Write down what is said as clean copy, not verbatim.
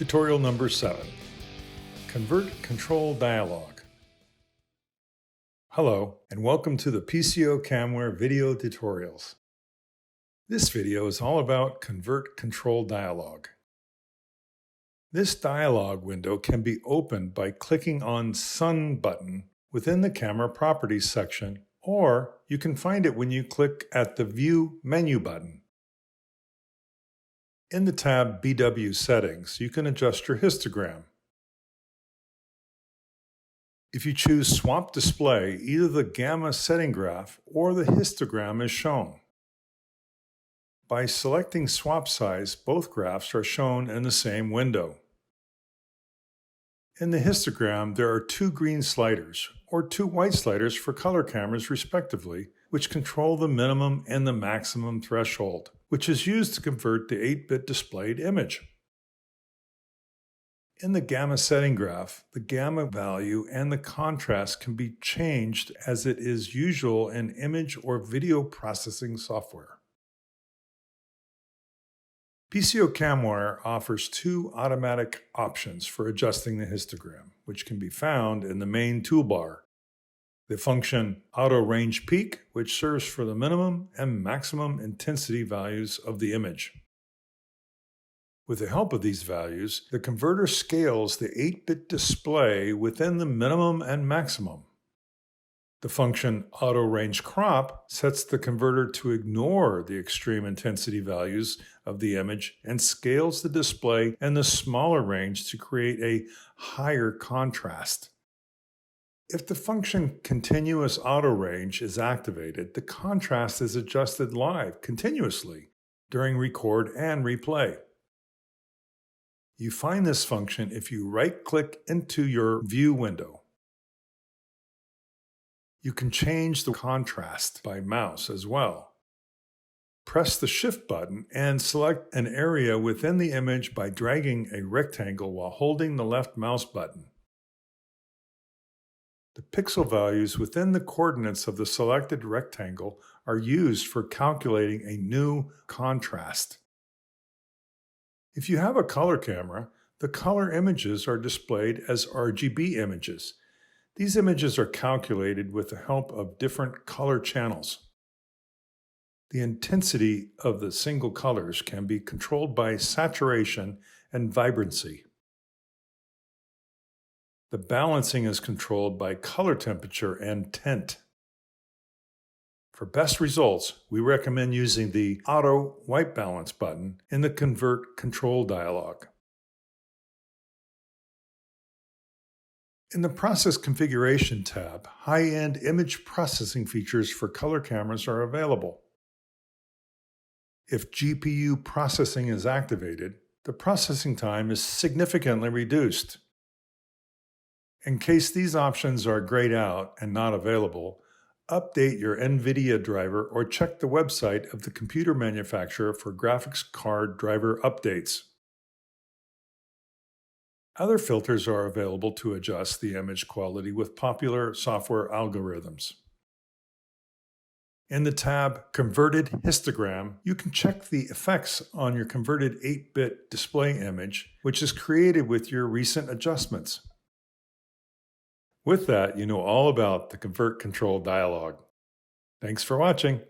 Tutorial number 7. Convert Control Dialog. Hello, and welcome to the pco.camware video tutorials. This video is all about Convert Control Dialog. This dialog window can be opened by clicking on Sun button within the Camera Properties section, or you can find it when you click at the View menu button. In the tab BW Settings, you can adjust your histogram. If you choose Swap Display, either the gamma setting graph or the histogram is shown. By selecting Swap Size, both graphs are shown in the same window. In the histogram, there are two green sliders, or two white sliders for color cameras respectively, which control the minimum and the maximum threshold, which is used to convert the 8-bit displayed image. In the gamma setting graph, the gamma value and the contrast can be changed as it is usual in image or video processing software. pco.camware offers two automatic options for adjusting the histogram, which can be found in the main toolbar. The function Auto Range Peak, which serves for the minimum and maximum intensity values of the image. With the help of these values, the converter scales the 8-bit display within the minimum and maximum. The function Auto Range Crop sets the converter to ignore the extreme intensity values of the image and scales the display in the smaller range to create a higher contrast. If the function Continuous Auto Range is activated, the contrast is adjusted live continuously during record and replay. You find this function if you right-click into your View window. You can change the contrast by mouse as well. Press the Shift button and select an area within the image by dragging a rectangle while holding the left mouse button. The pixel values within the coordinates of the selected rectangle are used for calculating a new contrast. If you have a color camera, the color images are displayed as RGB images. These images are calculated with the help of different color channels. The intensity of the single colors can be controlled by saturation and vibrancy. The balancing is controlled by color temperature and tint. For best results, we recommend using the Auto White Balance button in the Convert Control dialog. In the Process Configuration tab, high-end image processing features for color cameras are available. If GPU processing is activated, the processing time is significantly reduced. In case these options are grayed out and not available, update your NVIDIA driver or check the website of the computer manufacturer for graphics card driver updates. Other filters are available to adjust the image quality with popular software algorithms. In the tab Converted Histogram, you can check the effects on your converted 8-bit display image, which is created with your recent adjustments. With that, you know all about the Convert Control dialog. Thanks for watching.